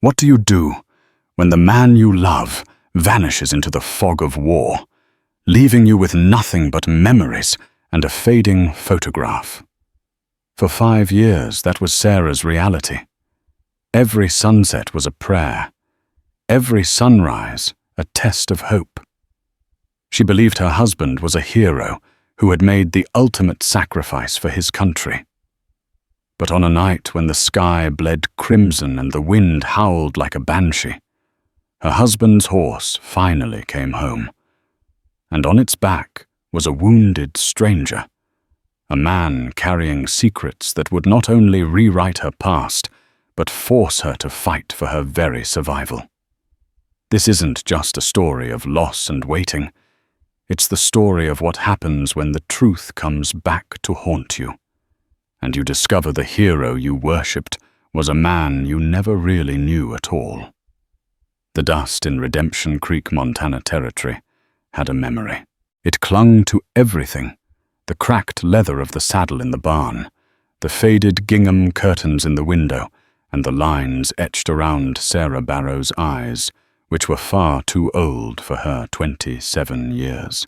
What do you do when the man you love vanishes into the fog of war, leaving you with nothing but memories and a fading photograph? For 5 years, that was Sarah's reality. Every sunset was a prayer, every sunrise a test of hope. She believed her husband was a hero who had made the ultimate sacrifice for his country. But on a night when the sky bled crimson and the wind howled like a banshee, her husband's horse finally came home, and on its back was a wounded stranger, a man carrying secrets that would not only rewrite her past, but force her to fight for her very survival. This isn't just a story of loss and waiting. It's the story of what happens when the truth comes back to haunt you, and you discover the hero you worshipped was a man you never really knew at all. The dust in Redemption Creek, Montana territory had a memory. It clung to everything: the cracked leather of the saddle in the barn, the faded gingham curtains in the window, and the lines etched around Sarah Barrow's eyes, which were far too old for her 27 years.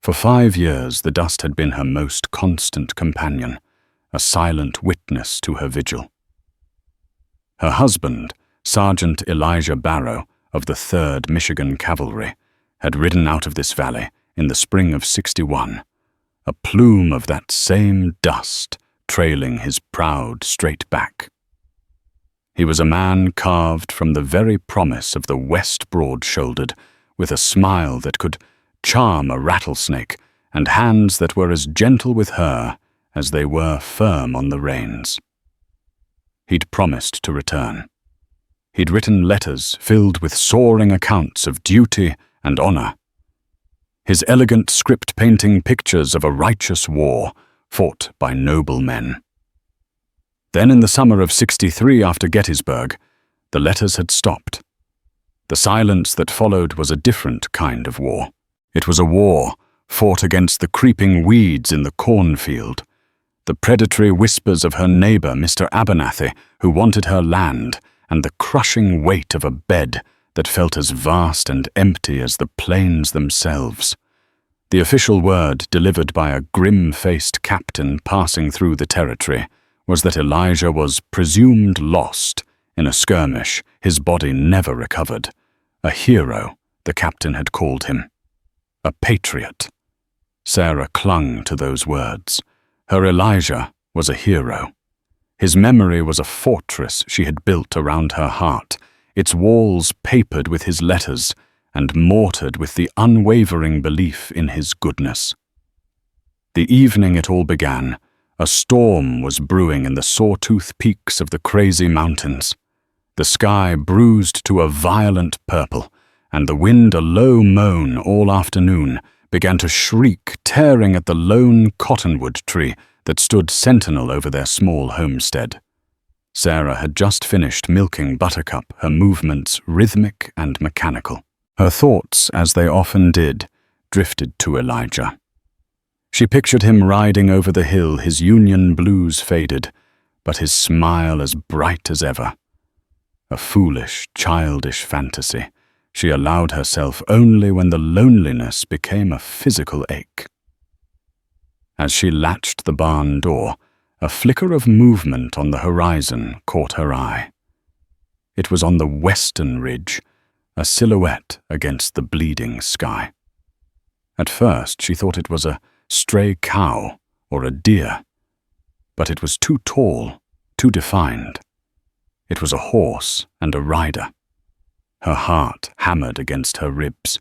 For 5 years, the dust had been her most constant companion, a silent witness to her vigil. Her husband, Sergeant Elijah Barrow of the 3rd Michigan Cavalry, had ridden out of this valley in the spring of '61, a plume of that same dust trailing his proud straight back. He was a man carved from the very promise of the West broad-shouldered, with a smile that could charm a rattlesnake and hands that were as gentle with her as they were firm on the reins. He'd promised to return. He'd written letters filled with soaring accounts of duty and honor. His elegant script painting pictures of a righteous war fought by noble men. Then in the summer of '63, after Gettysburg, the letters had stopped. The silence that followed was a different kind of war. It was a war fought against the creeping weeds in the cornfield, the predatory whispers of her neighbor, Mr. Abernathy, who wanted her land, and the crushing weight of a bed that felt as vast and empty as the plains themselves. The official word delivered by a grim-faced captain passing through the territory was that Elijah was presumed lost in a skirmish, his body never recovered. A hero, the captain had called him. A patriot. Sarah clung to those words. Her Elijah was a hero. His memory was a fortress she had built around her heart, its walls papered with his letters and mortared with the unwavering belief in his goodness. The evening it all began, a storm was brewing in the sawtooth peaks of the crazy mountains. The sky bruised to a violent purple, and the wind, a low moan all afternoon, began to shriek, tearing at the lone cottonwood tree that stood sentinel over their small homestead. Sarah had just finished milking Buttercup, her movements rhythmic and mechanical. Her thoughts, as they often did, drifted to Elijah. She pictured him riding over the hill, his Union blues faded, but his smile as bright as ever. A foolish, childish fantasy. She allowed herself only when the loneliness became a physical ache. As she latched the barn door, a flicker of movement on the horizon caught her eye. It was on the western ridge, a silhouette against the bleeding sky. At first she thought it was a stray cow or a deer, but it was too tall, too defined. It was a horse and a rider. Her heart hammered against her ribs.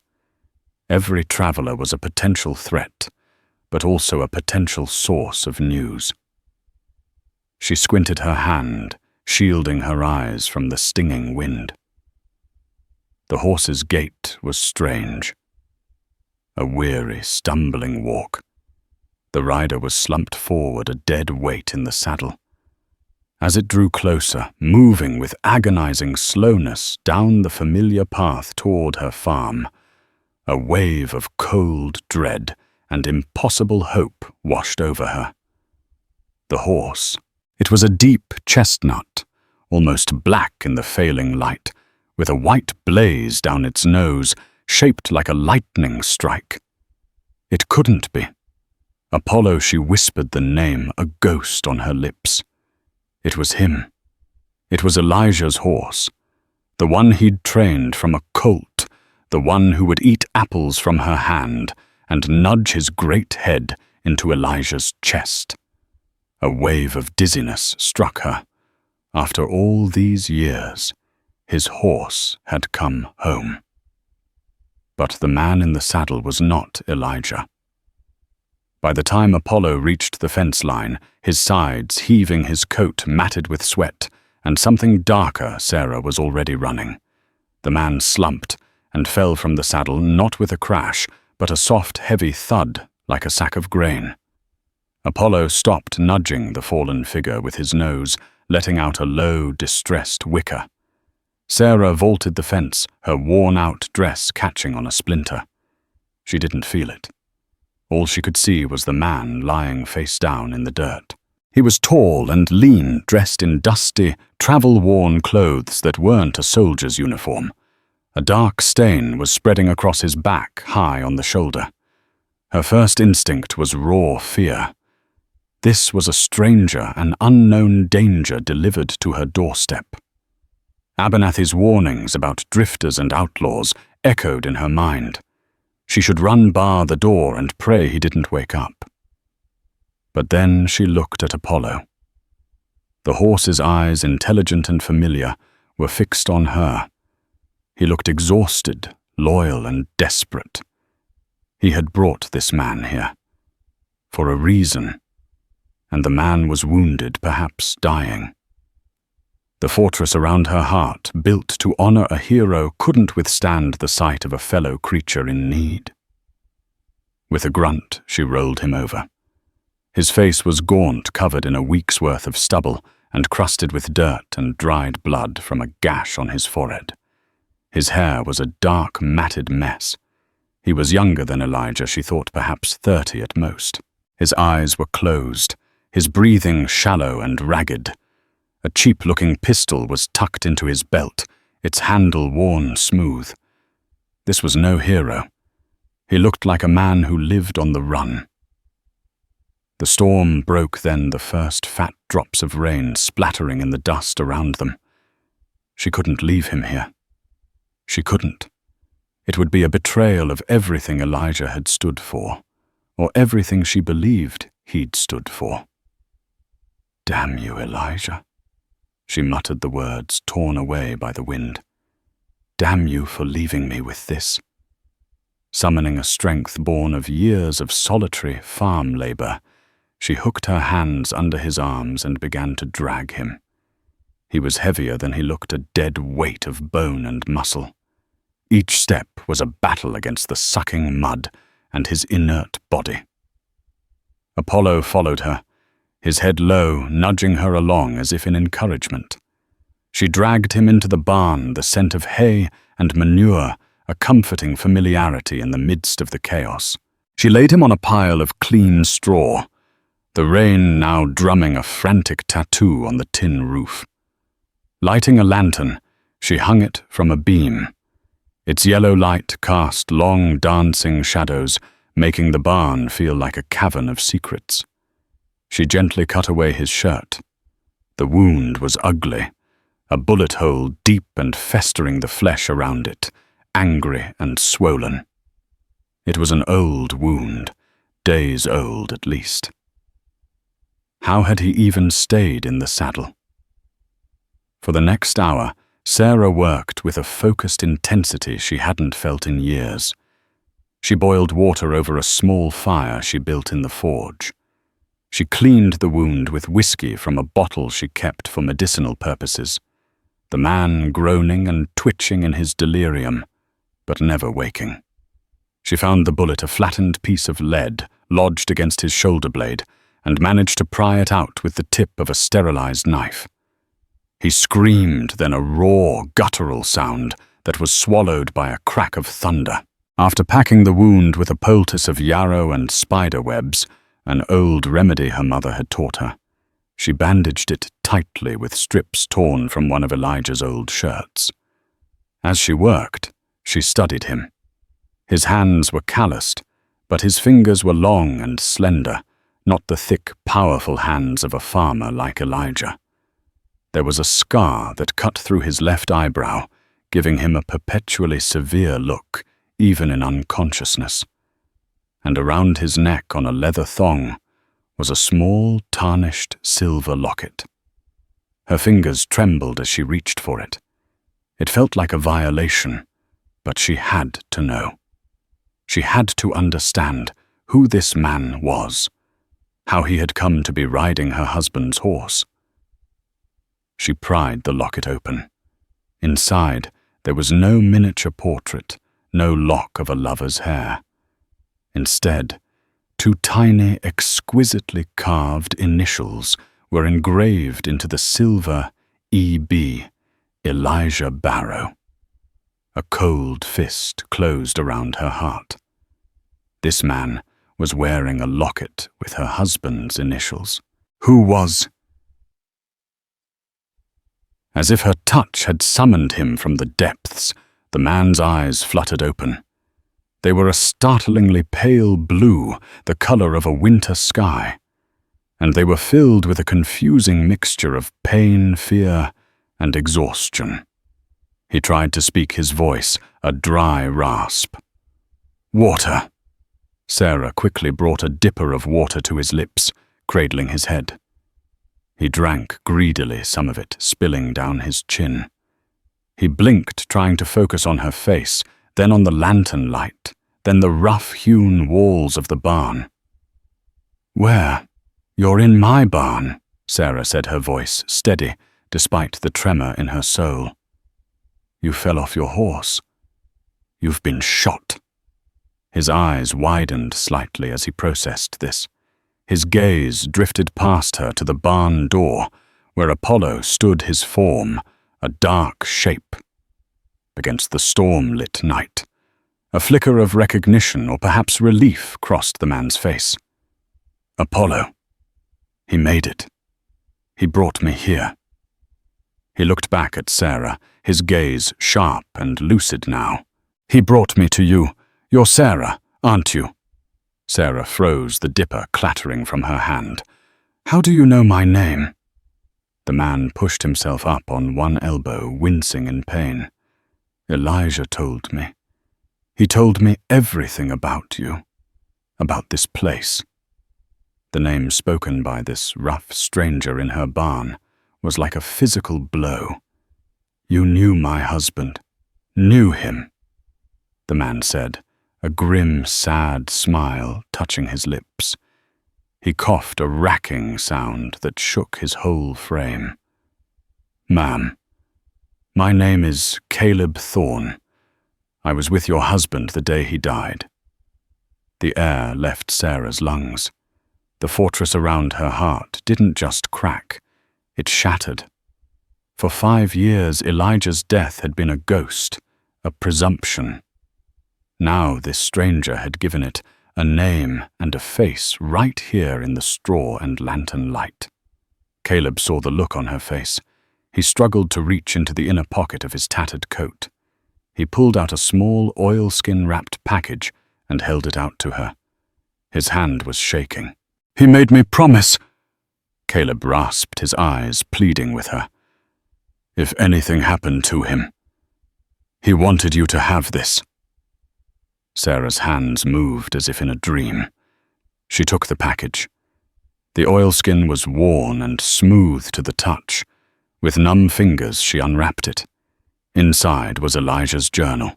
Every traveler was a potential threat, but also a potential source of news. She squinted her hand, shielding her eyes from the stinging wind. The horse's gait was strange. A weary, stumbling walk. The rider was slumped forward, a dead weight in the saddle. As it drew closer, moving with agonizing slowness down the familiar path toward her farm, a wave of cold dread and impossible hope washed over her. The horse. It was a deep chestnut, almost black in the failing light, with a white blaze down its nose, shaped like a lightning strike. It couldn't be. Apollo, she whispered the name, a ghost on her lips. It was him. It was Elijah's horse, the one he'd trained from a colt, the one who would eat apples from her hand and nudge his great head into Elijah's chest. A wave of dizziness struck her. After all these years, his horse had come home. But the man in the saddle was not Elijah. By the time Apollo reached the fence line, his sides heaving, his coat matted with sweat, and something darker, Sarah was already running. The man slumped and fell from the saddle, not with a crash, but a soft, heavy thud like a sack of grain. Apollo stopped nudging the fallen figure with his nose, letting out a low, distressed whicker. Sarah vaulted the fence, her worn-out dress catching on a splinter. She didn't feel it. All she could see was the man lying face down in the dirt. He was tall and lean, dressed in dusty, travel-worn clothes that weren't a soldier's uniform. A dark stain was spreading across his back, high on the shoulder. Her first instinct was raw fear. This was a stranger, an unknown danger delivered to her doorstep. Abernathy's warnings about drifters and outlaws echoed in her mind. She should run bar the door and pray he didn't wake up. But then she looked at Apollo. The horse's eyes, intelligent and familiar, were fixed on her. He looked exhausted, loyal and desperate. He had brought this man here. For a reason. And the man was wounded, perhaps dying. The fortress around her heart, built to honor a hero, couldn't withstand the sight of a fellow creature in need. With a grunt, she rolled him over. His face was gaunt, covered in a week's worth of stubble, and crusted with dirt and dried blood from a gash on his forehead. His hair was a dark, matted mess. He was younger than Elijah, she thought, perhaps 30 at most. His eyes were closed, his breathing shallow and ragged. A cheap-looking pistol was tucked into his belt, its handle worn smooth. This was no hero. He looked like a man who lived on the run. The storm broke then, the first fat drops of rain splattering in the dust around them. She couldn't leave him here. She couldn't. It would be a betrayal of everything Elijah had stood for, or everything she believed he'd stood for. Damn you, Elijah. She muttered the words, torn away by the wind. Damn you for leaving me with this. Summoning a strength born of years of solitary farm labor, she hooked her hands under his arms and began to drag him. He was heavier than he looked, a dead weight of bone and muscle. Each step was a battle against the sucking mud and his inert body. Apollo followed her, his head low, nudging her along as if in encouragement. She dragged him into the barn, the scent of hay and manure, a comforting familiarity in the midst of the chaos. She laid him on a pile of clean straw, the rain now drumming a frantic tattoo on the tin roof. Lighting a lantern, she hung it from a beam. Its yellow light cast long dancing shadows, making the barn feel like a cavern of secrets. She gently cut away his shirt. The wound was ugly, a bullet hole deep and festering the flesh around it, angry and swollen. It was an old wound, days old at least. How had he even stayed in the saddle? For the next hour, Sarah worked with a focused intensity she hadn't felt in years. She boiled water over a small fire she built in the forge. She cleaned the wound with whiskey from a bottle she kept for medicinal purposes, the man groaning and twitching in his delirium, but never waking. She found the bullet a flattened piece of lead lodged against his shoulder blade and managed to pry it out with the tip of a sterilized knife. He screamed, then a raw, guttural sound that was swallowed by a crack of thunder. After packing the wound with a poultice of yarrow and spider webs, an old remedy her mother had taught her, she bandaged it tightly with strips torn from one of Elijah's old shirts. As she worked, she studied him. His hands were calloused, but his fingers were long and slender, not the thick, powerful hands of a farmer like Elijah. There was a scar that cut through his left eyebrow, giving him a perpetually severe look, even in unconsciousness. And around his neck on a leather thong was a small, tarnished silver locket. Her fingers trembled as she reached for it. It felt like a violation, but she had to know. She had to understand who this man was, how he had come to be riding her husband's horse. She pried the locket open. Inside, there was no miniature portrait, no lock of a lover's hair. Instead, 2 tiny, exquisitely carved initials were engraved into the silver E.B., Elijah Barrow. A cold fist closed around her heart. This man was wearing a locket with her husband's initials. Who was? As if her touch had summoned him from the depths, the man's eyes fluttered open. They were a startlingly pale blue, the color of a winter sky, and they were filled with a confusing mixture of pain, fear, and exhaustion. He tried to speak, his voice a dry rasp. "Water." Sarah quickly brought a dipper of water to his lips, cradling his head. He drank greedily, some of it spilling down his chin. He blinked, trying to focus on her face, then on the lantern light, then the rough-hewn walls of the barn. "Where? You're in my barn," Sarah said, her voice steady, despite the tremor in her soul. "You fell off your horse. You've been shot." His eyes widened slightly as he processed this. His gaze drifted past her to the barn door, where Apollo stood, his form, a dark shape. Against the storm-lit night, a flicker of recognition or perhaps relief crossed the man's face. "Apollo. He made it. He brought me here." He looked back at Sarah, his gaze sharp and lucid now. "He brought me to you. You're Sarah, aren't you?" Sarah froze, the dipper clattering from her hand. "How do you know my name?" The man pushed himself up on one elbow, wincing in pain. "Elijah told me. He told me everything about you, about this place." The name spoken by this rough stranger in her barn was like a physical blow. "You knew my husband, knew him," the man said, a grim, sad smile touching his lips. He coughed a racking sound that shook his whole frame. "Ma'am, my name is Caleb Thorne. I was with your husband the day he died." The air left Sarah's lungs. The fortress around her heart didn't just crack, it shattered. For 5 years, Elijah's death had been a ghost, a presumption. Now this stranger had given it a name and a face right here in the straw and lantern light. Caleb saw the look on her face. He struggled to reach into the inner pocket of his tattered coat. He pulled out a small oilskin-wrapped package and held it out to her. His hand was shaking. "He made me promise," Caleb rasped, his eyes pleading with her. "If anything happened to him, he wanted you to have this." Sarah's hands moved as if in a dream. She took the package. The oilskin was worn and smooth to the touch. With numb fingers, she unwrapped it. Inside was Elijah's journal.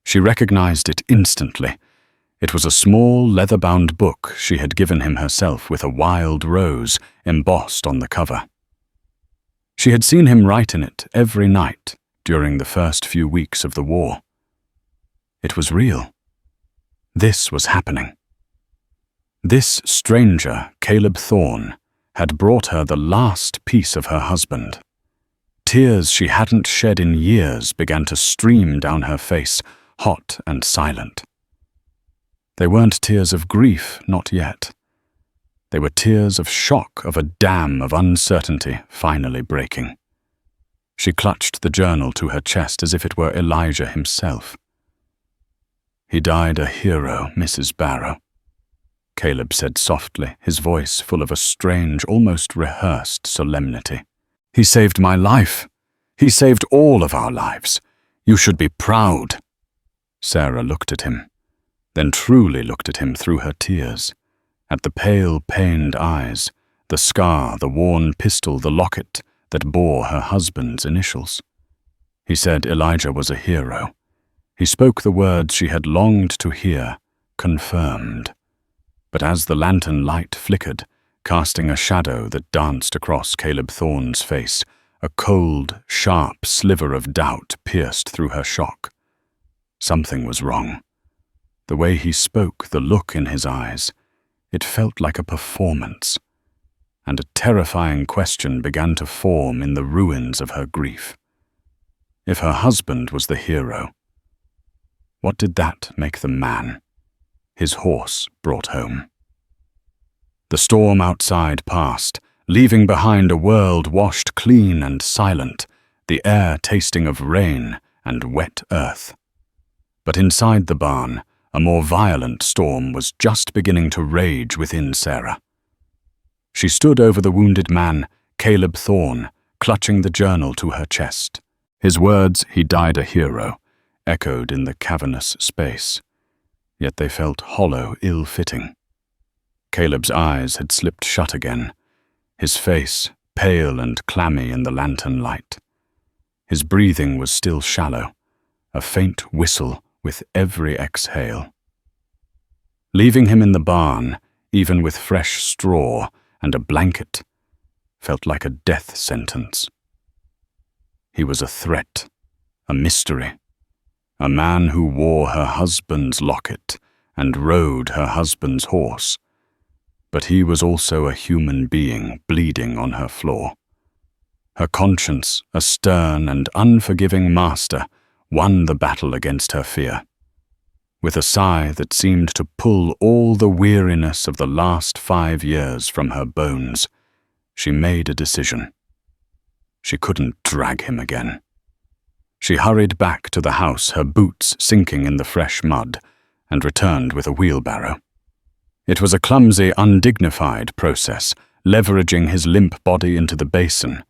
She recognized it instantly. It was a small, leather-bound book she had given him herself with a wild rose embossed on the cover. She had seen him write in it every night during the first few weeks of the war. It was real. This was happening. This stranger, Caleb Thorne, had brought her the last piece of her husband. Tears she hadn't shed in years began to stream down her face, hot and silent. They weren't tears of grief, not yet. They were tears of shock, of a dam of uncertainty finally breaking. She clutched the journal to her chest as if it were Elijah himself. "He died a hero, Mrs. Barrow," Caleb said softly, his voice full of a strange, almost rehearsed solemnity. "He saved my life. He saved all of our lives. You should be proud." Sarah looked at him, then truly looked at him through her tears, at the pale, pained eyes, the scar, the worn pistol, the locket that bore her husband's initials. He said Elijah was a hero. He spoke the words she had longed to hear, confirmed. But as the lantern light flickered, casting a shadow that danced across Caleb Thorne's face, a cold, sharp sliver of doubt pierced through her shock. Something was wrong. The way he spoke, the look in his eyes, it felt like a performance. And a terrifying question began to form in the ruins of her grief. If her husband was the hero, what did that make the man, his horse brought home? The storm outside passed, leaving behind a world washed clean and silent, the air tasting of rain and wet earth. But inside the barn, a more violent storm was just beginning to rage within Sarah. She stood over the wounded man, Caleb Thorne, clutching the journal to her chest. His words, "He died a hero," echoed in the cavernous space. Yet they felt hollow, ill-fitting. Caleb's eyes had slipped shut again, his face pale and clammy in the lantern light. His breathing was still shallow, a faint whistle with every exhale. Leaving him in the barn, even with fresh straw and a blanket, felt like a death sentence. He was a threat, a mystery, a man who wore her husband's locket and rode her husband's horse. But he was also a human being bleeding on her floor. Her conscience, a stern and unforgiving master, won the battle against her fear. With a sigh that seemed to pull all the weariness of the last 5 years from her bones, she made a decision. She couldn't drag him again. She hurried back to the house, her boots sinking in the fresh mud, and returned with a wheelbarrow. It was a clumsy, undignified process, leveraging his limp body into the basin.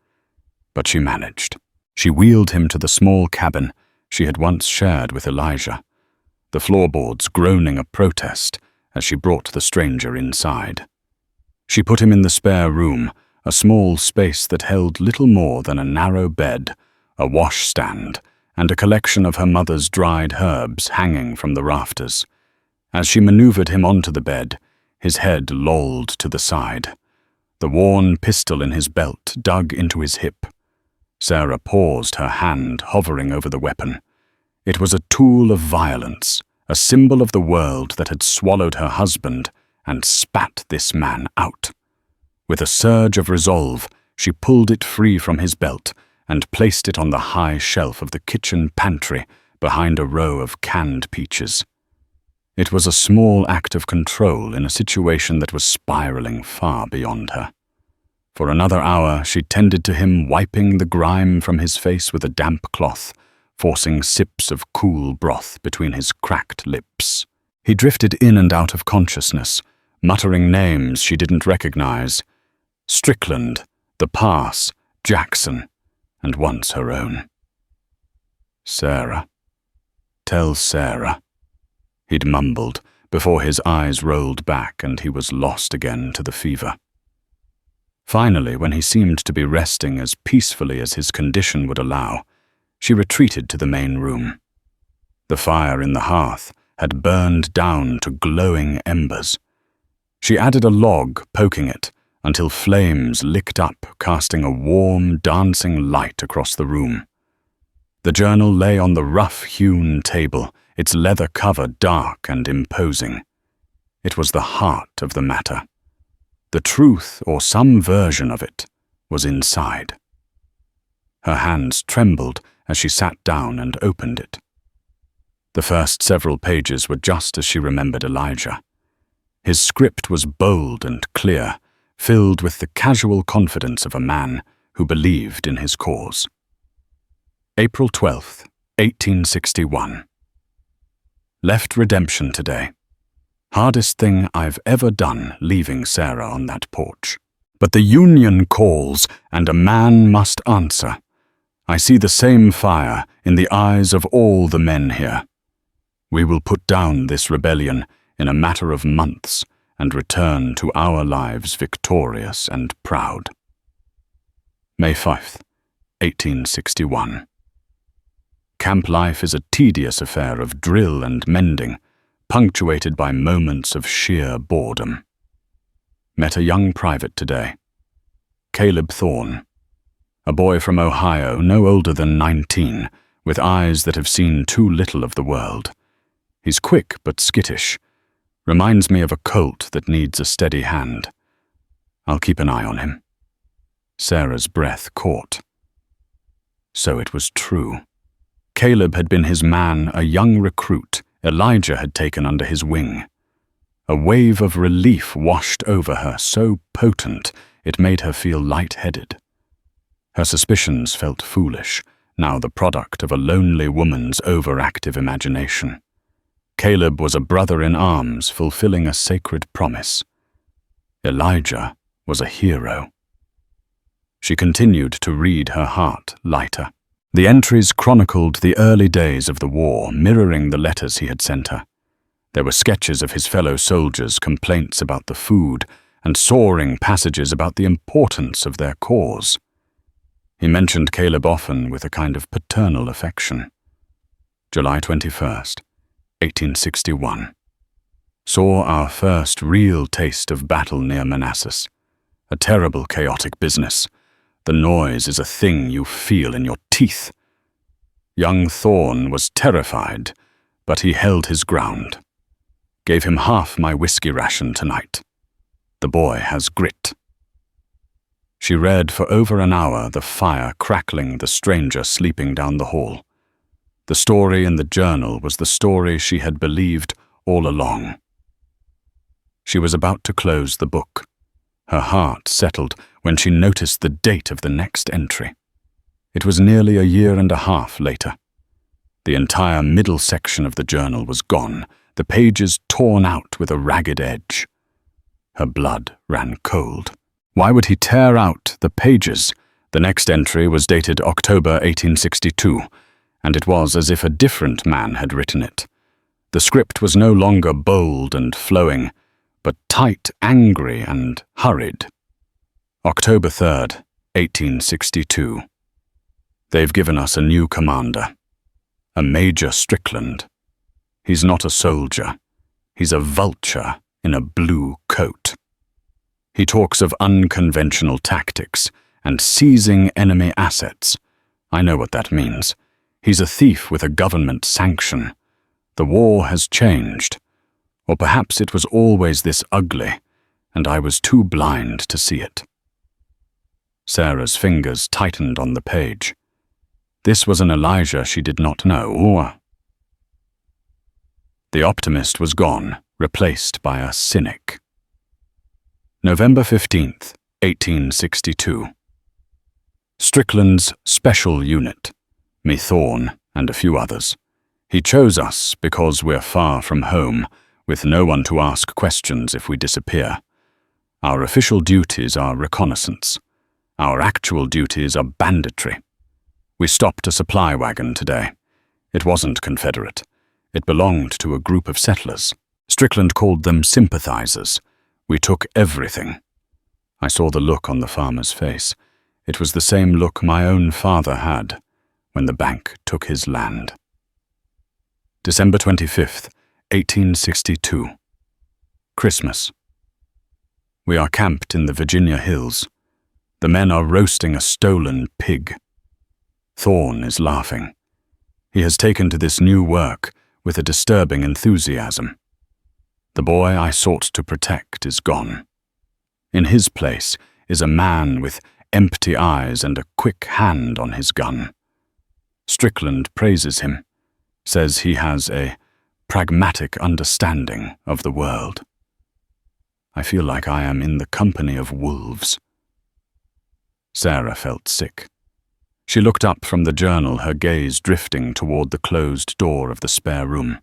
But she managed. She wheeled him to the small cabin she had once shared with Elijah, the floorboards groaning a protest as she brought the stranger inside. She put him in the spare room, a small space that held little more than a narrow bed, a washstand, and a collection of her mother's dried herbs hanging from the rafters. As she maneuvered him onto the bed, his head lolled to the side, the worn pistol in his belt dug into his hip. Sarah paused, her hand hovering over the weapon. It was a tool of violence, a symbol of the world that had swallowed her husband and spat this man out. With a surge of resolve, she pulled it free from his belt and placed it on the high shelf of the kitchen pantry behind a row of canned peaches. It was a small act of control in a situation that was spiraling far beyond her. For another hour, she tended to him, wiping the grime from his face with a damp cloth, forcing sips of cool broth between his cracked lips. He drifted in and out of consciousness, muttering names she didn't recognize. Strickland, the Pass, Jackson, and once her own. Sarah. Tell Sarah, he'd mumbled before his eyes rolled back and he was lost again to the fever. Finally, when he seemed to be resting as peacefully as his condition would allow, she retreated to the main room. The fire in the hearth had burned down to glowing embers. She added a log, poking it, until flames licked up, casting a warm, dancing light across the room. The journal lay on the rough-hewn table, its leather cover dark and imposing. It was the heart of the matter. The truth, or some version of it, was inside. Her hands trembled as she sat down and opened it. The first several pages were just as she remembered Elijah. His script was bold and clear, filled with the casual confidence of a man who believed in his cause. April 12th, 1861. Left redemption today. Hardest thing I've ever done, leaving Sarah on that porch. But the union calls, and a man must answer. I see the same fire in the eyes of all the men here. We will put down this rebellion in a matter of months and return to our lives victorious and proud. May 5th, 1861. Camp life is a tedious affair of drill and mending, punctuated by moments of sheer boredom. Met a young private today, Caleb Thorne, a boy from Ohio, no older than 19, with eyes that have seen too little of the world. He's quick but skittish, reminds me of a colt that needs a steady hand. I'll keep an eye on him. Sarah's breath caught. So it was true. Caleb had been his man, a young recruit Elijah had taken under his wing. A wave of relief washed over her, so potent it made her feel light-headed. Her suspicions felt foolish, now the product of a lonely woman's overactive imagination. Caleb was a brother in arms fulfilling a sacred promise. Elijah was a hero. She continued to read, her heart lighter. The entries chronicled the early days of the war, mirroring the letters he had sent her. There were sketches of his fellow soldiers, complaints about the food, and soaring passages about the importance of their cause. He mentioned Caleb often with a kind of paternal affection. July 21st, 1861. Saw our first real taste of battle near Manassas. A terrible, chaotic business. The noise is a thing you feel in your teeth. Young Thorne was terrified, but he held his ground. Gave him half my whiskey ration tonight. The boy has grit. She read for over an hour, the fire crackling, the stranger sleeping down the hall. The story in the journal was the story she had believed all along. She was about to close the book. Her heart settled when she noticed the date of the next entry. It was nearly a year and a half later. The entire middle section of the journal was gone, the pages torn out with a ragged edge. Her blood ran cold. Why would he tear out the pages? The next entry was dated October 1862, and it was as if a different man had written it. The script was no longer bold and flowing, but tight, angry, and hurried. October 3rd, 1862. They've given us a new commander. A Major Strickland. He's not a soldier. He's a vulture in a blue coat. He talks of unconventional tactics and seizing enemy assets. I know what that means. He's a thief with a government sanction. The war has changed. Or perhaps it was always this ugly, and I was too blind to see it. Sarah's fingers tightened on the page. This was an Elijah she did not know. The optimist was gone, replaced by a cynic. November 15th, 1862. Strickland's special unit, me Thorne and a few others. He chose us because we're far from home, with no one to ask questions if we disappear. Our official duties are reconnaissance. Our actual duties are banditry. We stopped a supply wagon today. It wasn't Confederate. It belonged to a group of settlers. Strickland called them sympathizers. We took everything. I saw the look on the farmer's face. It was the same look my own father had when the bank took his land. December 25th, 1862. Christmas. We are camped in the Virginia hills. The men are roasting a stolen pig. Thorne is laughing. He has taken to this new work with a disturbing enthusiasm. The boy I sought to protect is gone. In his place is a man with empty eyes and a quick hand on his gun. Strickland praises him, says he has a pragmatic understanding of the world. I feel like I am in the company of wolves. Sarah felt sick. She looked up from the journal, her gaze drifting toward the closed door of the spare room.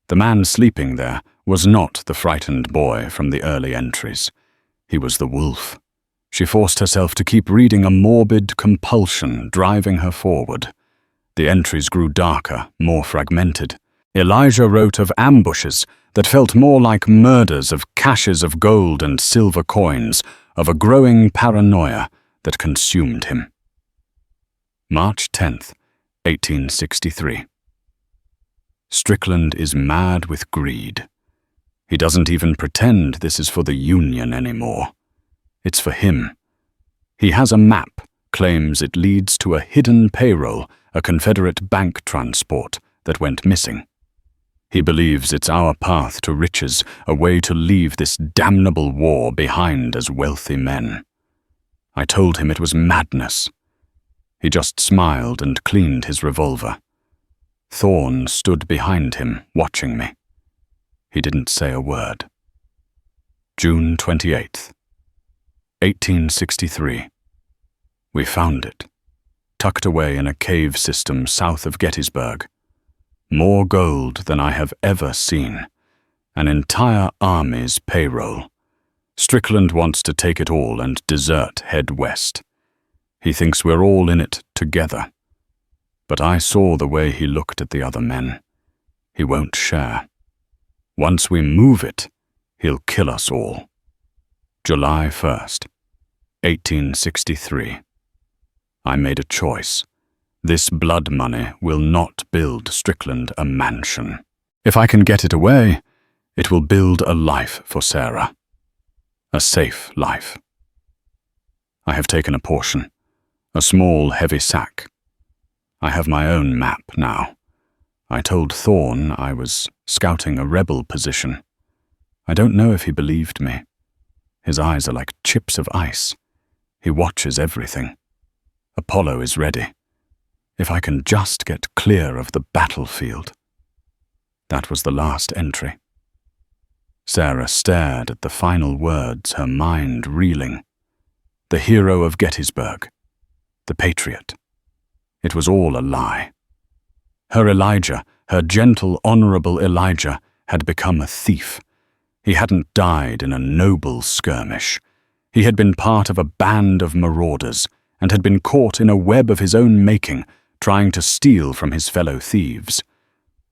The man sleeping there was not the frightened boy from the early entries. He was the wolf. She forced herself to keep reading, a morbid compulsion driving her forward. The entries grew darker, more fragmented. Elijah wrote of ambushes that felt more like murders, of caches of gold and silver coins, of a growing paranoia that consumed him. March 10th, 1863. Strickland is mad with greed. He doesn't even pretend this is for the Union anymore. It's for him. He has a map, claims it leads to a hidden payroll, a Confederate bank transport that went missing. He believes it's our path to riches, a way to leave this damnable war behind as wealthy men. I told him it was madness. He just smiled and cleaned his revolver. Thorne stood behind him, watching me. He didn't say a word. June 28th, 1863. We found it, tucked away in a cave system south of Gettysburg. More gold than I have ever seen. An entire army's payroll. Strickland wants to take it all and desert, head west. He thinks we're all in it together. But I saw the way he looked at the other men. He won't share. Once we move it, he'll kill us all. July 1st, 1863. I made a choice. This blood money will not build Strickland a mansion. If I can get it away, it will build a life for Sarah. A safe life. I have taken a portion, a small, heavy sack. I have my own map now. I told Thorne I was scouting a rebel position. I don't know if he believed me. His eyes are like chips of ice. He watches everything. Apollo is ready. If I can just get clear of the battlefield. That was the last entry. Sarah stared at the final words, her mind reeling. The hero of Gettysburg. The patriot. It was all a lie. Her Elijah, her gentle, honorable Elijah, had become a thief. He hadn't died in a noble skirmish. He had been part of a band of marauders and had been caught in a web of his own making, trying to steal from his fellow thieves.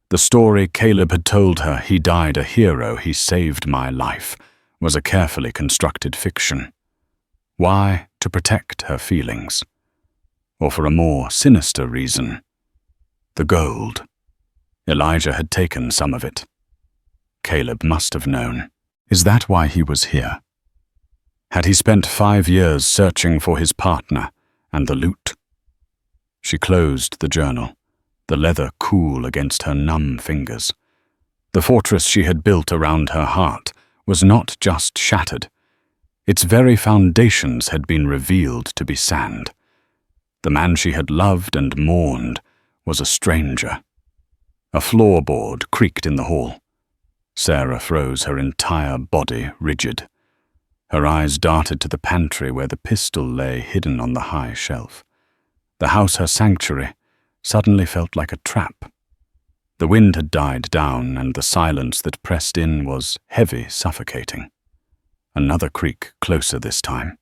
The story Caleb had told her, he died a hero, he saved my life, was a carefully constructed fiction. Why? To protect her feelings. Or for a more sinister reason. The gold. Elijah had taken some of it. Caleb must have known. Is that why he was here? Had he spent 5 years searching for his partner and the loot? She closed the journal, the leather cool against her numb fingers. The fortress she had built around her heart was not just shattered. Its very foundations had been revealed to be sand. The man she had loved and mourned was a stranger. A floorboard creaked in the hall. Sarah froze, her entire body rigid. Her eyes darted to the pantry where the pistol lay hidden on the high shelf. The house, her sanctuary, suddenly felt like a trap. The wind had died down, and the silence that pressed in was heavy, suffocating. Another creak, closer this time.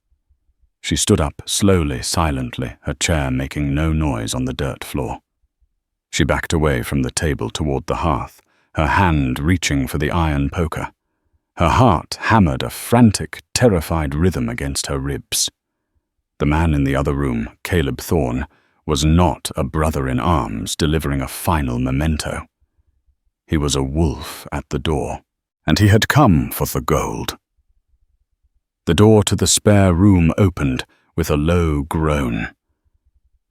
She stood up slowly, silently, her chair making no noise on the dirt floor. She backed away from the table toward the hearth, her hand reaching for the iron poker. Her heart hammered a frantic, terrified rhythm against her ribs. The man in the other room, Caleb Thorne, was not a brother-in-arms delivering a final memento. He was a wolf at the door, and he had come for the gold. The door to the spare room opened with a low groan.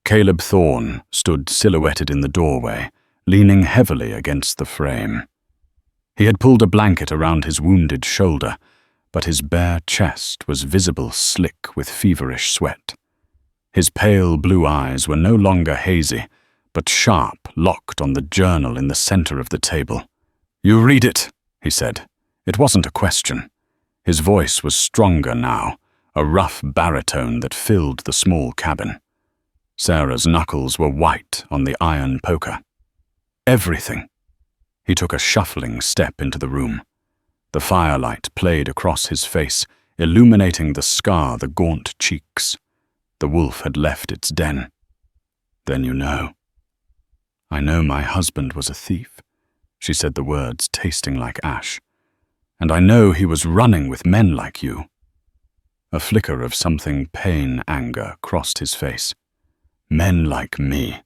Caleb Thorne stood silhouetted in the doorway, leaning heavily against the frame. He had pulled a blanket around his wounded shoulder, but his bare chest was visible slick with feverish sweat. His pale blue eyes were no longer hazy, but sharp, locked on the journal in the center of the table. "You read it," he said. It wasn't a question. His voice was stronger now, a rough baritone that filled the small cabin. Sarah's knuckles were white on the iron poker. Everything. He took a shuffling step into the room. The firelight played across his face, illuminating the scar, the gaunt cheeks. The wolf had left its den. Then you know. I know my husband was a thief. She said the words tasting like ash. And I know he was running with men like you. A flicker of something anger crossed his face. Men like me.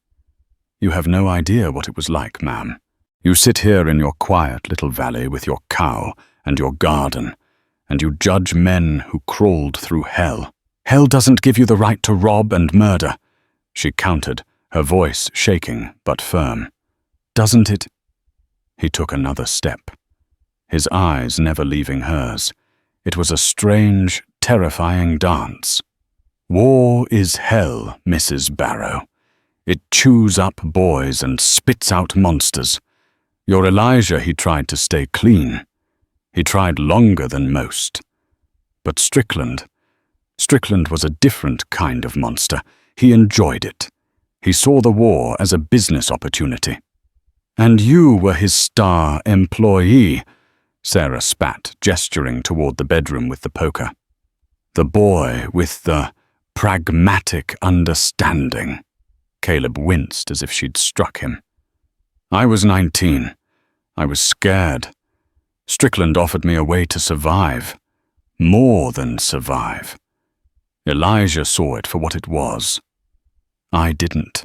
You have no idea what it was like, ma'am. You sit here in your quiet little valley with your cow and your garden, and you judge men who crawled through hell. Hell doesn't give you the right to rob and murder, she countered, her voice shaking but firm. Doesn't it? He took another step, his eyes never leaving hers. It was a strange, terrifying dance. War is hell, Mrs. Barrow. It chews up boys and spits out monsters. Your Elijah, he tried to stay clean. He tried longer than most. But Strickland was a different kind of monster. He enjoyed it. He saw the war as a business opportunity. And you were his star employee, Sarah spat, gesturing toward the bedroom with the poker. The boy with the pragmatic understanding. Caleb winced as if she'd struck him. I was 19. I was scared. Strickland offered me a way to survive. More than survive. Elijah saw it for what it was. I didn't.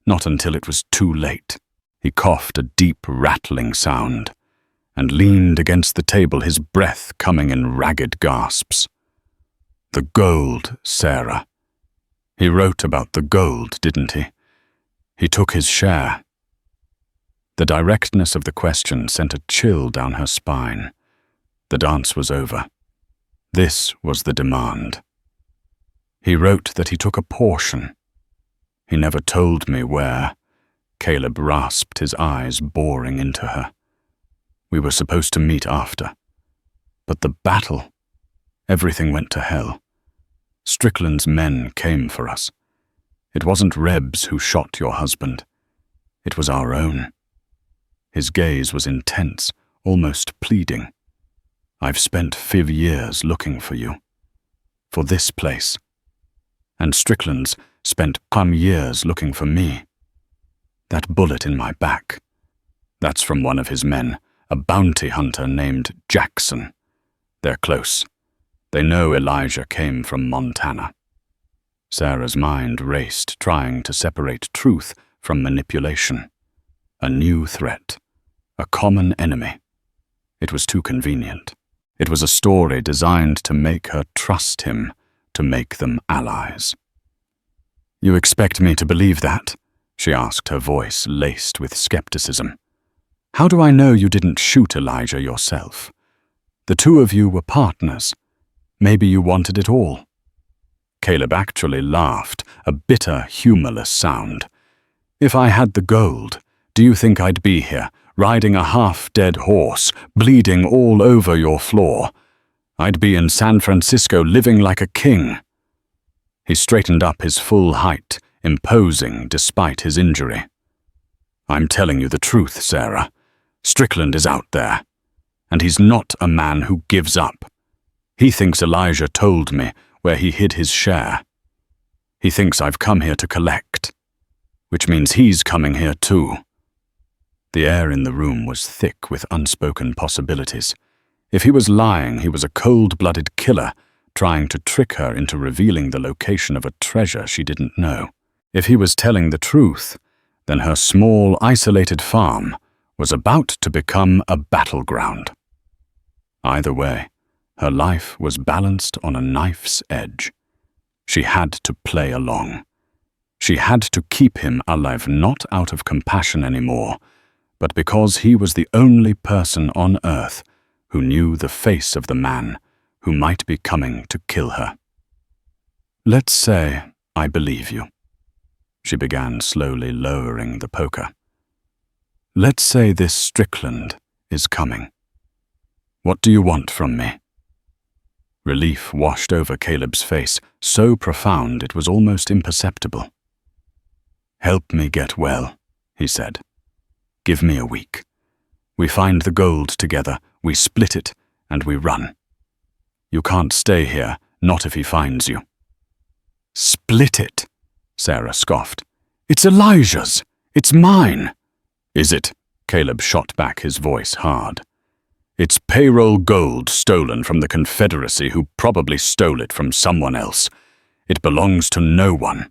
Not until it was too late. He coughed a deep, rattling sound and leaned against the table, his breath coming in ragged gasps. The gold, Sarah. He wrote about the gold, didn't he? He took his share. The directness of the question sent a chill down her spine. The dance was over. This was the demand. He wrote that he took a portion. He never told me where. Caleb rasped, his eyes boring into her. We were supposed to meet after. But the battle, everything went to hell. Strickland's men came for us. It wasn't Rebs who shot your husband. It was our own. His gaze was intense, almost pleading. I've spent 5 years looking for you. For this place. And Strickland's spent some years looking for me. That bullet in my back. That's from one of his men, a bounty hunter named Jackson. They're close. They know Elijah came from Montana. Sarah's mind raced, trying to separate truth from manipulation. A new threat. A common enemy. It was too convenient. It was a story designed to make her trust him, to make them allies. You expect me to believe that? She asked, her voice laced with skepticism. How do I know you didn't shoot Elijah yourself? The two of you were partners. Maybe you wanted it all. Caleb actually laughed, a bitter, humorless sound. If I had the gold, do you think I'd be here, riding a half-dead horse, bleeding all over your floor? I'd be in San Francisco living like a king. He straightened up his full height, imposing despite his injury. I'm telling you the truth, Sarah. Strickland is out there, and he's not a man who gives up. He thinks Elijah told me where he hid his share. He thinks I've come here to collect, which means he's coming here too. The air in the room was thick with unspoken possibilities. If he was lying, he was a cold-blooded killer, trying to trick her into revealing the location of a treasure she didn't know. If he was telling the truth, then her small, isolated farm was about to become a battleground. Either way, her life was balanced on a knife's edge. She had to play along. She had to keep him alive, not out of compassion anymore, but because he was the only person on earth who knew the face of the man who might be coming to kill her. Let's say I believe you. She began slowly lowering the poker. Let's say this Strickland is coming. What do you want from me? Relief washed over Caleb's face, so profound it was almost imperceptible. "Help me get well," he said. "Give me a week. We find the gold together, we split it, and we run. You can't stay here, not if he finds you." "Split it," Sarah scoffed. "It's Elijah's. It's mine." "Is it?" Caleb shot back, his voice hard. "It's payroll gold stolen from the Confederacy, who probably stole it from someone else. It belongs to no one.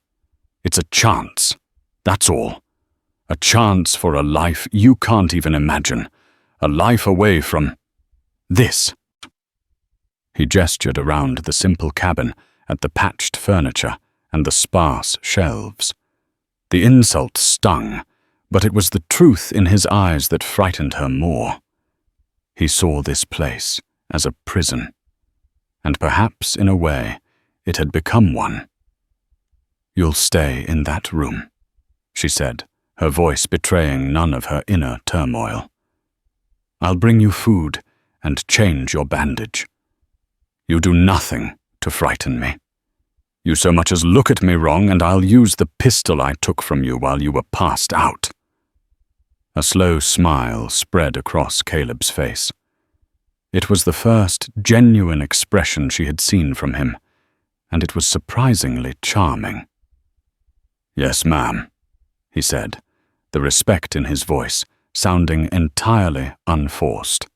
It's a chance. That's all. A chance for a life you can't even imagine. A life away from this." He gestured around the simple cabin, at the patched furniture and the sparse shelves. The insult stung, but it was the truth in his eyes that frightened her more. He saw this place as a prison, and perhaps, in a way, it had become one. "You'll stay in that room," she said, her voice betraying none of her inner turmoil. "I'll bring you food and change your bandage. You do nothing to frighten me. You so much as look at me wrong, and I'll use the pistol I took from you while you were passed out." A slow smile spread across Caleb's face. It was the first genuine expression she had seen from him, and it was surprisingly charming. "Yes, ma'am," he said, the respect in his voice sounding entirely unforced.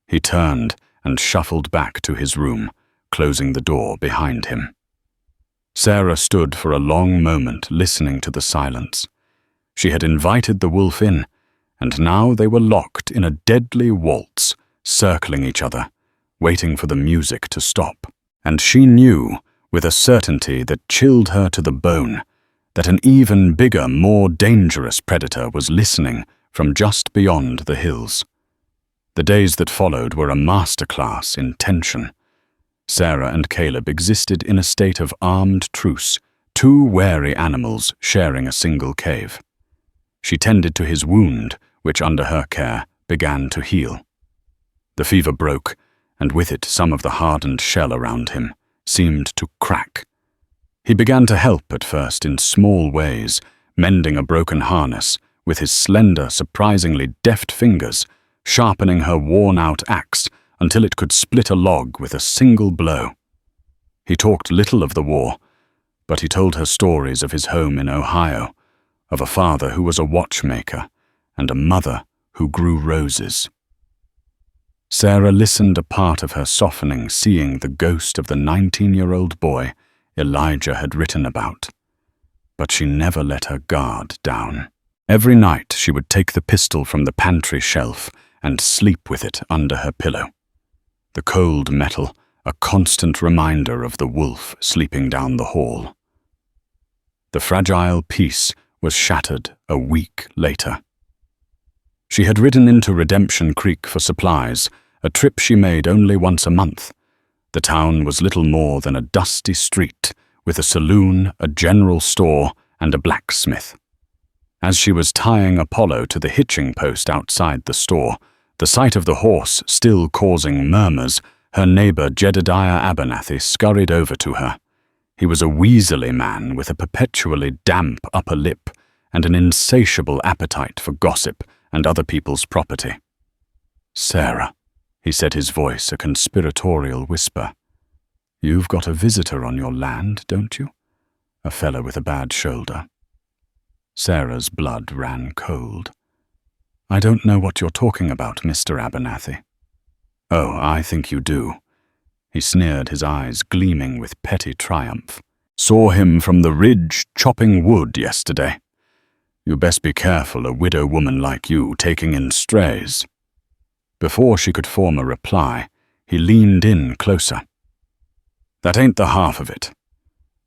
He turned and shuffled back to his room, closing the door behind him. Sarah stood for a long moment listening to the silence. She had invited the wolf in, and now they were locked in a deadly waltz, circling each other, waiting for the music to stop. And she knew, with a certainty that chilled her to the bone, that an even bigger, more dangerous predator was listening from just beyond the hills. The days that followed were a masterclass in tension. Sarah and Caleb existed in a state of armed truce, two wary animals sharing a single cave. She tended to his wound, which under her care began to heal. The fever broke, and with it some of the hardened shell around him seemed to crack. He began to help at first in small ways, mending a broken harness with his slender, surprisingly deft fingers, sharpening her worn-out axe until it could split a log with a single blow. He talked little of the war, but he told her stories of his home in Ohio, of a father who was a watchmaker, and a mother who grew roses. Sarah listened, a part of her softening, seeing the ghost of the 19-year-old boy Elijah had written about. But she never let her guard down. Every night she would take the pistol from the pantry shelf and sleep with it under her pillow. The cold metal, a constant reminder of the wolf sleeping down the hall. The fragile peace was shattered a week later. She had ridden into Redemption Creek for supplies, a trip she made only once a month. The town was little more than a dusty street, with a saloon, a general store, and a blacksmith. As she was tying Apollo to the hitching post outside the store, the sight of the horse still causing murmurs, her neighbor Jedediah Abernathy scurried over to her. He was a weaselly man with a perpetually damp upper lip and an insatiable appetite for gossip and other people's property. "Sarah," he said, his voice a conspiratorial whisper. "You've got a visitor on your land, don't you? A fellow with a bad shoulder." Sarah's blood ran cold. "I don't know what you're talking about, Mr. Abernathy." "Oh, I think you do." He sneered, his eyes gleaming with petty triumph. "Saw him from the ridge chopping wood yesterday. You best be careful, a widow woman like you taking in strays." Before she could form a reply, he leaned in closer. "That ain't the half of it.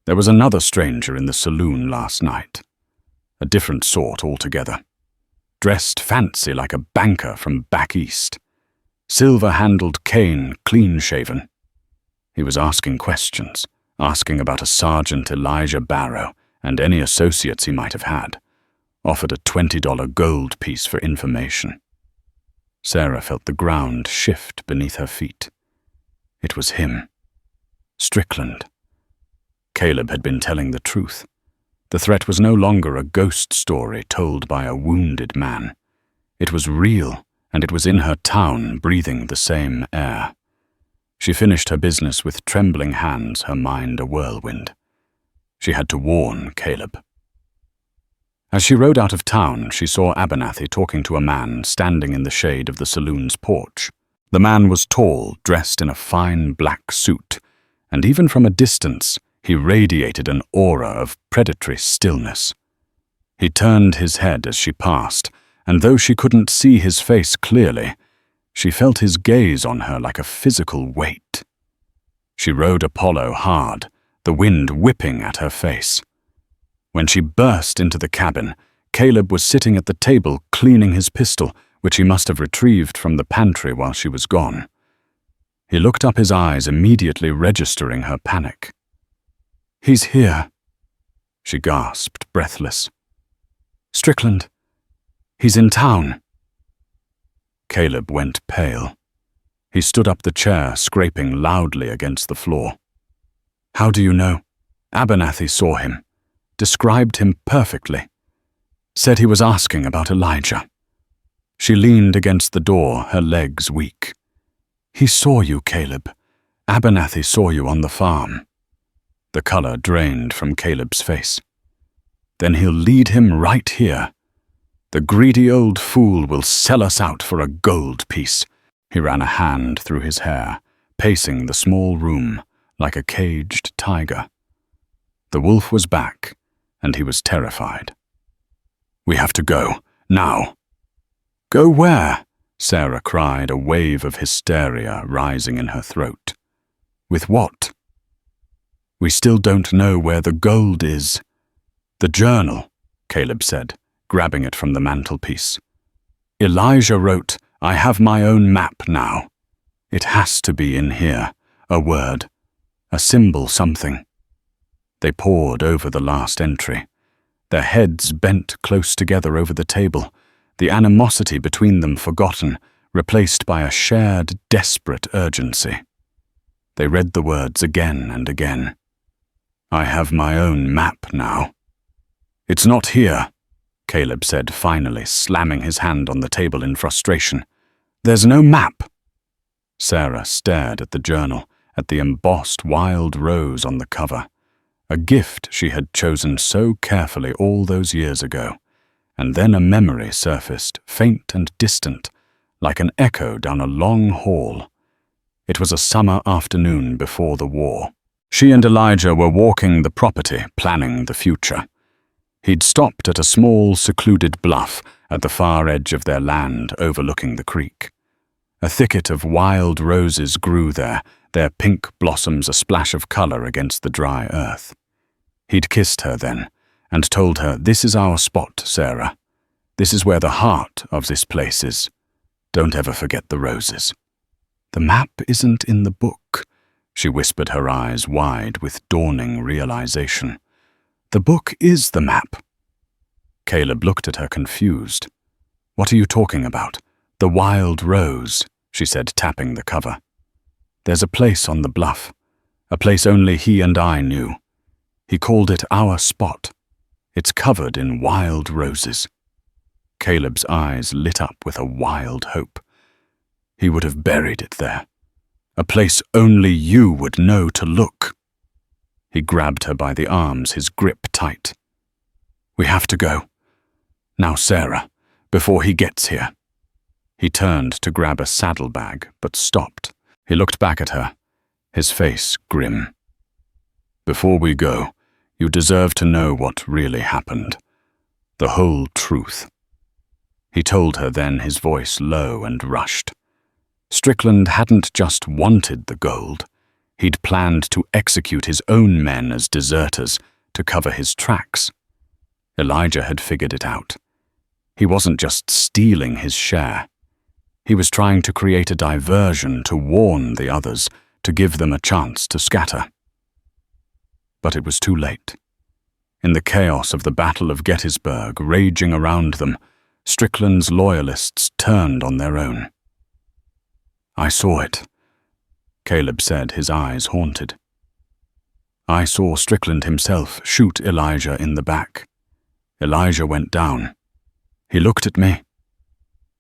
There was another stranger in the saloon last night. A different sort altogether. Dressed fancy like a banker from back east. Silver-handled cane, clean-shaven. He was asking questions, asking about a Sergeant Elijah Barrow and any associates he might have had. Offered a $20 gold piece for information." Sarah felt the ground shift beneath her feet. It was him. Strickland. Caleb had been telling the truth. The threat was no longer a ghost story told by a wounded man. It was real, and it was in her town, breathing the same air. She finished her business with trembling hands, her mind a whirlwind. She had to warn Caleb. As she rode out of town, she saw Abernathy talking to a man standing in the shade of the saloon's porch. The man was tall, dressed in a fine black suit, and even from a distance, he radiated an aura of predatory stillness. He turned his head as she passed, and though she couldn't see his face clearly, she felt his gaze on her like a physical weight. She rode Apollo hard, the wind whipping at her face. When she burst into the cabin, Caleb was sitting at the table cleaning his pistol, which he must have retrieved from the pantry while she was gone. He looked up, his eyes immediately registering her panic. "He's here," she gasped, breathless. "Strickland, he's in town." Caleb went pale. He stood up the chair, scraping loudly against the floor. "How do you know?" "Abernathy saw him, described him perfectly. Said he was asking about Elijah." She leaned against the door, her legs weak. "He saw you, Caleb. Abernathy saw you on the farm." The color drained from Caleb's face. "Then he'll lead him right here. The greedy old fool will sell us out for a gold piece." He ran a hand through his hair, pacing the small room like a caged tiger. The wolf was back, and he was terrified. "We have to go, now." "Go where?" Sarah cried, a wave of hysteria rising in her throat. "With what?" "We still don't know where the gold is." "The journal," Caleb said, grabbing it from the mantelpiece. "Elijah wrote, 'I have my own map now.' It has to be in here, a word, a symbol, something." They pored over the last entry, their heads bent close together over the table, the animosity between them forgotten, replaced by a shared, desperate urgency. They read the words again and again. "I have my own map now." "It's not here," Caleb said finally, slamming his hand on the table in frustration. "There's no map." Sarah stared at the journal, at the embossed wild rose on the cover, a gift she had chosen so carefully all those years ago, and then a memory surfaced, faint and distant, like an echo down a long hall. It was a summer afternoon before the war. She and Elijah were walking the property, planning the future. He'd stopped at a small, secluded bluff at the far edge of their land overlooking the creek. A thicket of wild roses grew there, their pink blossoms a splash of color against the dry earth. He'd kissed her then, and told her, "This is our spot, Sarah. This is where the heart of this place is. Don't ever forget the roses." "The map isn't in the book," she whispered, her eyes wide with dawning realization. "The book is the map." Caleb looked at her confused. "What are you talking about?" "The wild rose," she said, tapping the cover. "There's a place on the bluff, a place only he and I knew. He called it our spot. It's covered in wild roses." Caleb's eyes lit up with a wild hope. He would have buried it there. A place only you would know to look. He grabbed her by the arms, his grip tight. "We have to go. Now, Sarah, before he gets here." He turned to grab a saddlebag, but stopped. He looked back at her, his face grim. "Before we go, you deserve to know what really happened. The whole truth." He told her then, his voice low and rushed. Strickland hadn't just wanted the gold. He'd planned to execute his own men as deserters to cover his tracks. Elijah had figured it out. He wasn't just stealing his share. He was trying to create a diversion to warn the others, to give them a chance to scatter. But it was too late. In the chaos of the Battle of Gettysburg raging around them, Strickland's loyalists turned on their own. "I saw it," Caleb said, his eyes haunted. I saw Strickland himself shoot Elijah in the back. Elijah went down. He looked at me,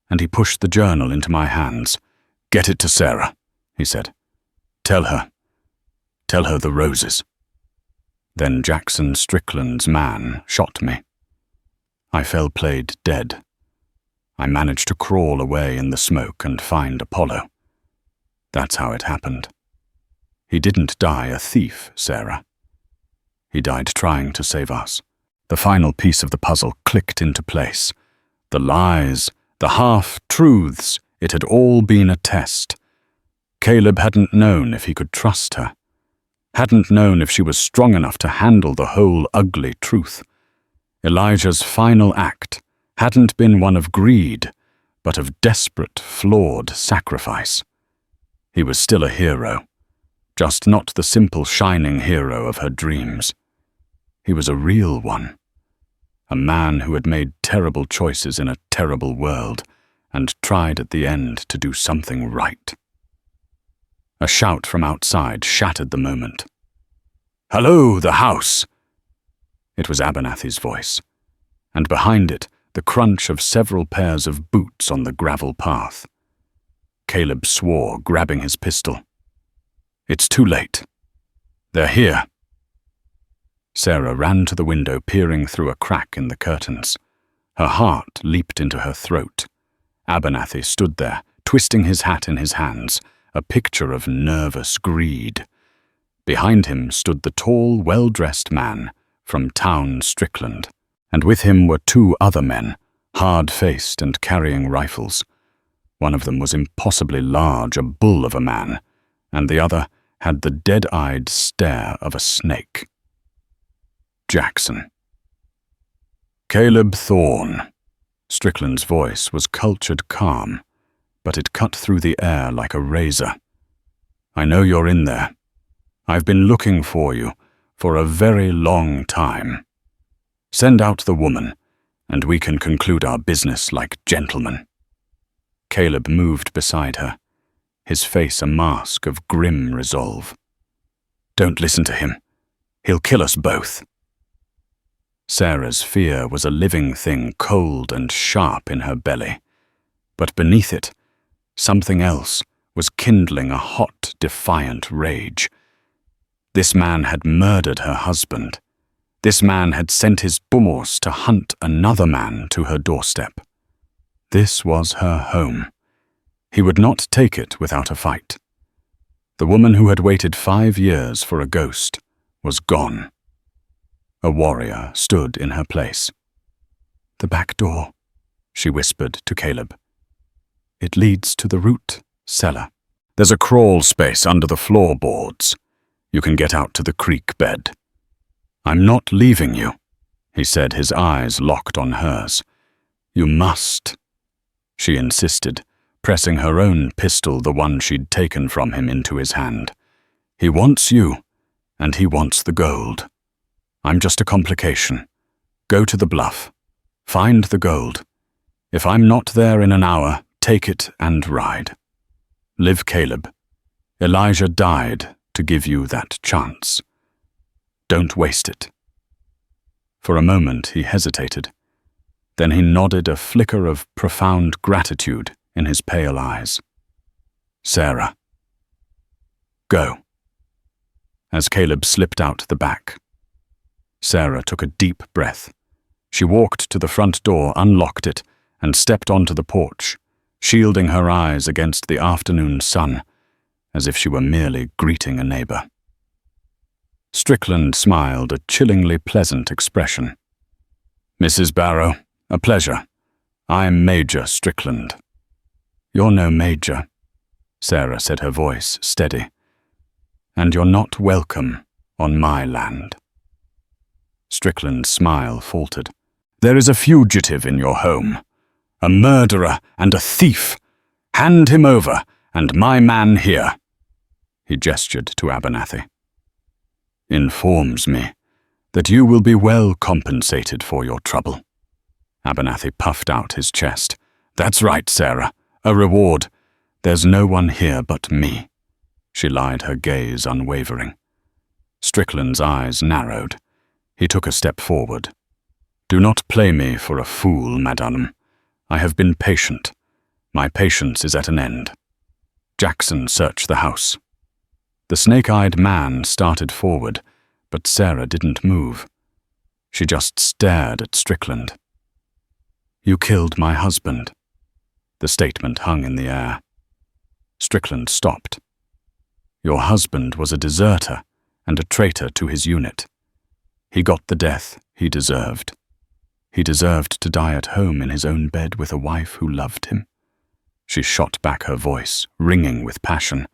and he pushed the journal into my hands. "Get it to Sarah," he said. Tell her the roses." Then Jackson Strickland's man shot me. I fell played dead. I managed to crawl away in the smoke and find Apollo. That's how it happened. He didn't die a thief, Sarah. He died trying to save us. The final piece of the puzzle clicked into place. The lies, the half-truths, it had all been a test. Caleb hadn't known if he could trust her. Hadn't known if she was strong enough to handle the whole ugly truth. Elijah's final act hadn't been one of greed, but of desperate, flawed sacrifice. He was still a hero, just not the simple shining hero of her dreams. He was a real one, a man who had made terrible choices in a terrible world and tried at the end to do something right. A shout from outside shattered the moment. "Hello, the house!" It was Abernathy's voice, and behind it, the crunch of several pairs of boots on the gravel path. Caleb swore, grabbing his pistol. "It's too late. They're here." Sarah ran to the window, peering through a crack in the curtains. Her heart leaped into her throat. Abernathy stood there, twisting his hat in his hands, a picture of nervous greed. Behind him stood the tall, well-dressed man from Town Strickland, and with him were two other men, hard-faced and carrying rifles. One of them was impossibly large, a bull of a man, and the other had the dead-eyed stare of a snake. Jackson. "Caleb Thorne." Strickland's voice was cultured calm, but it cut through the air like a razor. "I know you're in there. I've been looking for you for a very long time. Send out the woman, and we can conclude our business like gentlemen." Caleb moved beside her, his face a mask of grim resolve. "Don't listen to him. He'll kill us both." Sarah's fear was a living thing, cold and sharp in her belly. But beneath it, something else was kindling a hot, defiant rage. This man had murdered her husband. This man had sent his bumors to hunt another man to her doorstep. This was her home. He would not take it without a fight. The woman who had waited 5 years for a ghost was gone. A warrior stood in her place. "The back door," she whispered to Caleb. "It leads to the root cellar. There's a crawl space under the floorboards. You can get out to the creek bed." "I'm not leaving you," he said, his eyes locked on hers. "You must," she insisted, pressing her own pistol, the one she'd taken from him, into his hand. "He wants you, and he wants the gold. I'm just a complication. Go to the bluff. Find the gold. If I'm not there in an hour, take it and ride. Live, Caleb. Elijah died to give you that chance. Don't waste it." For a moment he hesitated. Then he nodded, a flicker of profound gratitude in his pale eyes. "Sarah. Go." As Caleb slipped out the back, Sarah took a deep breath. She walked to the front door, unlocked it, and stepped onto the porch, shielding her eyes against the afternoon sun, as if she were merely greeting a neighbor. Strickland smiled, a chillingly pleasant expression. "Mrs. Barrow, a pleasure. I'm Major Strickland." "You're no major," Sarah said, her voice steady. "And you're not welcome on my land." Strickland's smile faltered. "There is a fugitive in your home, a murderer and a thief. Hand him over, and my man here." He gestured to Abernathy. "Informs me that you will be well compensated for your trouble." Abernathy puffed out his chest. "That's right, Sarah. A reward. There's no one here but me." She lied, her gaze unwavering. Strickland's eyes narrowed. He took a step forward. "Do not play me for a fool, madame. I have been patient. My patience is at an end." Jackson searched the house. The snake-eyed man started forward, but Sarah didn't move. She just stared at Strickland. "You killed my husband." The statement hung in the air. Strickland stopped. "Your husband was a deserter and a traitor to his unit. He got the death he deserved. He deserved to die at home in his own bed with a wife who loved him." She shot back her voice, ringing with passion.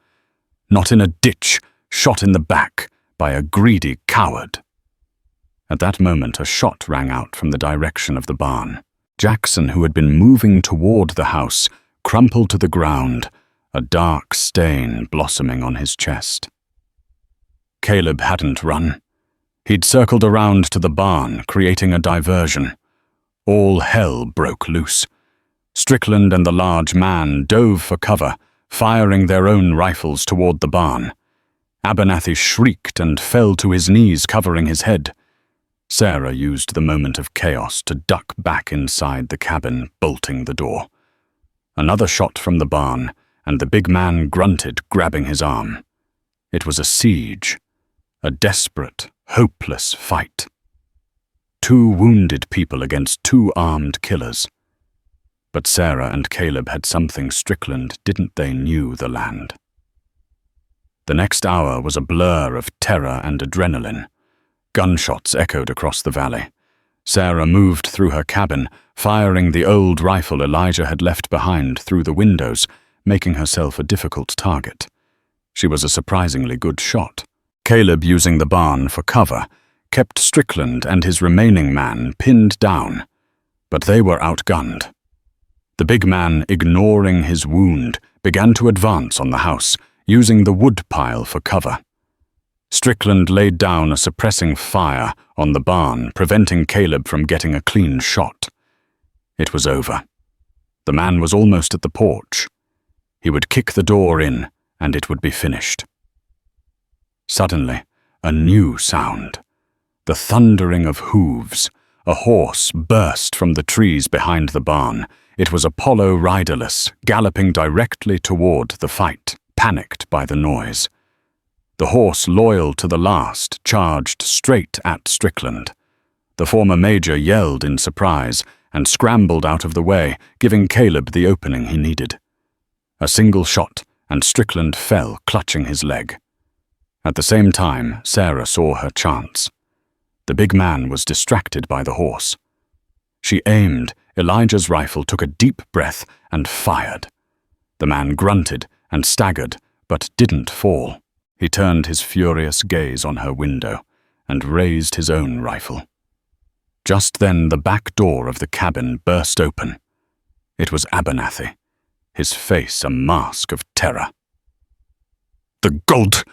"Not in a ditch, shot in the back by a greedy coward." At that moment, a shot rang out from the direction of the barn. Jackson, who had been moving toward the house, crumpled to the ground, a dark stain blossoming on his chest. Caleb hadn't run. He'd circled around to the barn, creating a diversion. All hell broke loose. Strickland and the large man dove for cover, firing their own rifles toward the barn. Abernathy shrieked and fell to his knees, covering his head. Sarah used the moment of chaos to duck back inside the cabin, bolting the door. Another shot from the barn, and the big man grunted, grabbing his arm. It was a siege, a desperate, hopeless fight. 2 wounded people against 2 armed killers. But Sarah and Caleb had something Strickland didn't. They knew the land. The next hour was a blur of terror and adrenaline. Gunshots echoed across the valley. Sarah moved through her cabin, firing the old rifle Elijah had left behind through the windows, making herself a difficult target. She was a surprisingly good shot. Caleb, using the barn for cover, kept Strickland and his remaining man pinned down, but they were outgunned. The big man, ignoring his wound, began to advance on the house, using the wood pile for cover. Strickland laid down a suppressing fire on the barn, preventing Caleb from getting a clean shot. It was over. The man was almost at the porch. He would kick the door in, and it would be finished. Suddenly, a new sound. The thundering of hooves. A horse burst from the trees behind the barn. It was Apollo riderless, galloping directly toward the fight, panicked by the noise. The horse, loyal to the last, charged straight at Strickland. The former major yelled in surprise and scrambled out of the way, giving Caleb the opening he needed. A single shot, and Strickland fell, clutching his leg. At the same time, Sarah saw her chance. The big man was distracted by the horse. She aimed. Elijah's rifle took a deep breath and fired. The man grunted and staggered, but didn't fall. He turned his furious gaze on her window and raised his own rifle. Just then the back door of the cabin burst open. It was Abernathy, his face a mask of terror. "The gold!"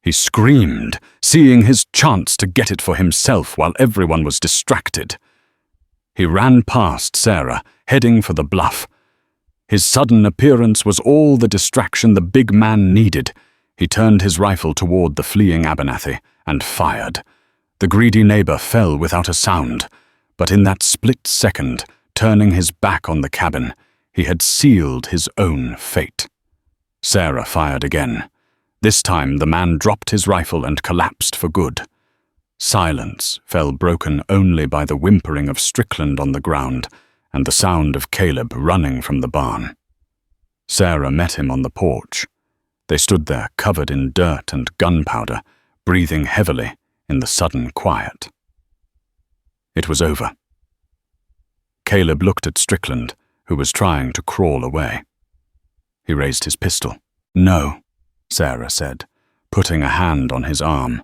he screamed, seeing his chance to get it for himself while everyone was distracted. He ran past Sarah, heading for the bluff. His sudden appearance was all the distraction the big man needed. He turned his rifle toward the fleeing Abernathy and fired. The greedy neighbor fell without a sound, but in that split second, turning his back on the cabin, he had sealed his own fate. Sarah fired again. This time the man dropped his rifle and collapsed for good. Silence fell, broken only by the whimpering of Strickland on the ground and the sound of Caleb running from the barn. Sarah met him on the porch. They stood there, covered in dirt and gunpowder, breathing heavily in the sudden quiet. It was over. Caleb looked at Strickland, who was trying to crawl away. He raised his pistol. "No," Sarah said, putting a hand on his arm.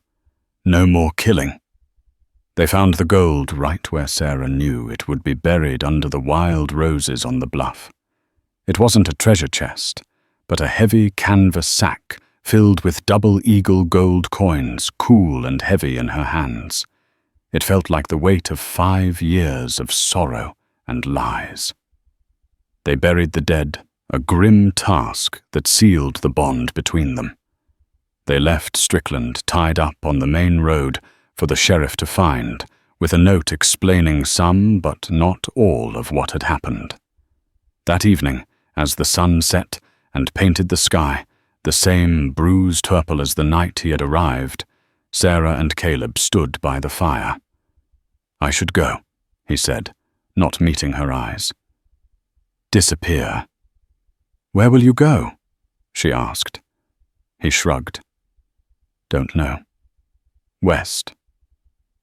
"No more killing." They found the gold right where Sarah knew it would be buried under the wild roses on the bluff. It wasn't a treasure chest, but a heavy canvas sack filled with double-eagle gold coins, cool and heavy in her hands. It felt like the weight of 5 years of sorrow and lies. They buried the dead, a grim task that sealed the bond between them. They left Strickland tied up on the main road for the sheriff to find, with a note explaining some but not all of what had happened. That evening, as the sun set and painted the sky, the same bruised purple as the night he had arrived, Sarah and Caleb stood by the fire. "I should go," he said, not meeting her eyes. "Disappear." "Where will you go?" she asked. He shrugged. "Don't know. West.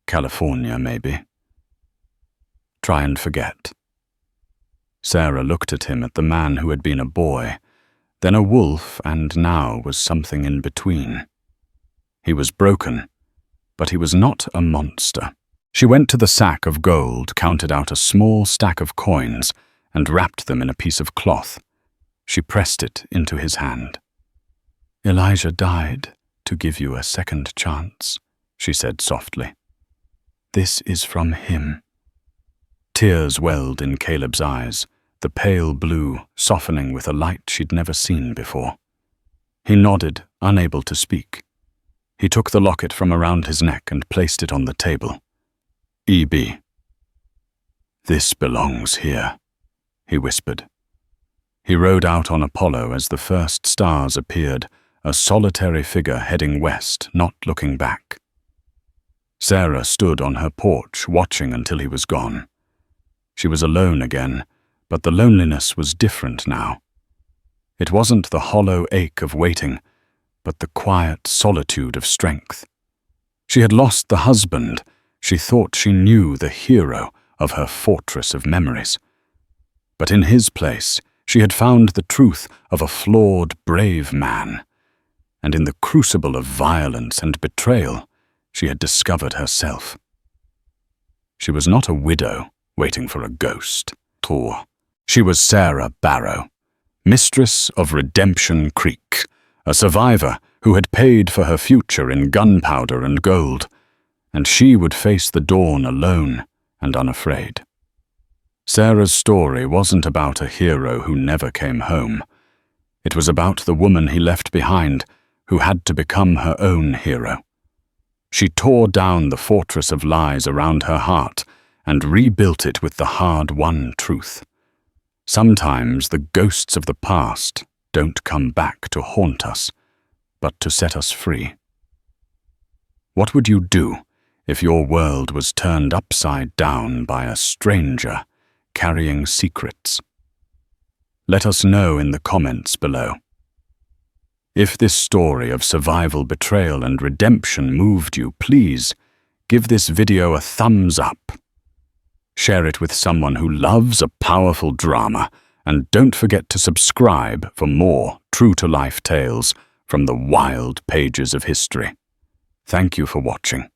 California, maybe. Try and forget." Sarah looked at him, at the man who had been a boy, then a wolf, and now was something in between. He was broken, but he was not a monster. She went to the sack of gold, counted out a small stack of coins, and wrapped them in a piece of cloth. She pressed it into his hand. "Elijah died to give you a second chance," she said softly. "This is from him." Tears welled in Caleb's eyes, the pale blue softening with a light she'd never seen before. He nodded, unable to speak. He took the locket from around his neck and placed it on the table. "E.B. This belongs here," he whispered. He rode out on Apollo as the first stars appeared, a solitary figure heading west, not looking back. Sarah stood on her porch, watching until he was gone. She was alone again, but the loneliness was different now. It wasn't the hollow ache of waiting, but the quiet solitude of strength. She had lost the husband. She thought she knew the hero of her fortress of memories. But in his place, she had found the truth of a flawed, brave man. And in the crucible of violence and betrayal, she had discovered herself. She was not a widow waiting for a ghost. She was Sarah Barrow, mistress of Redemption Creek, a survivor who had paid for her future in gunpowder and gold, and she would face the dawn alone and unafraid. Sarah's story wasn't about a hero who never came home. It was about the woman he left behind, who had to become her own hero. She tore down the fortress of lies around her heart and rebuilt it with the hard-won truth. Sometimes the ghosts of the past don't come back to haunt us, but to set us free. What would you do if your world was turned upside down by a stranger carrying secrets? Let us know in the comments below. If this story of survival, betrayal, and redemption moved you, please give this video a thumbs up. Share it with someone who loves a powerful drama, and don't forget to subscribe for more true-to-life tales from the wild pages of history. Thank you for watching.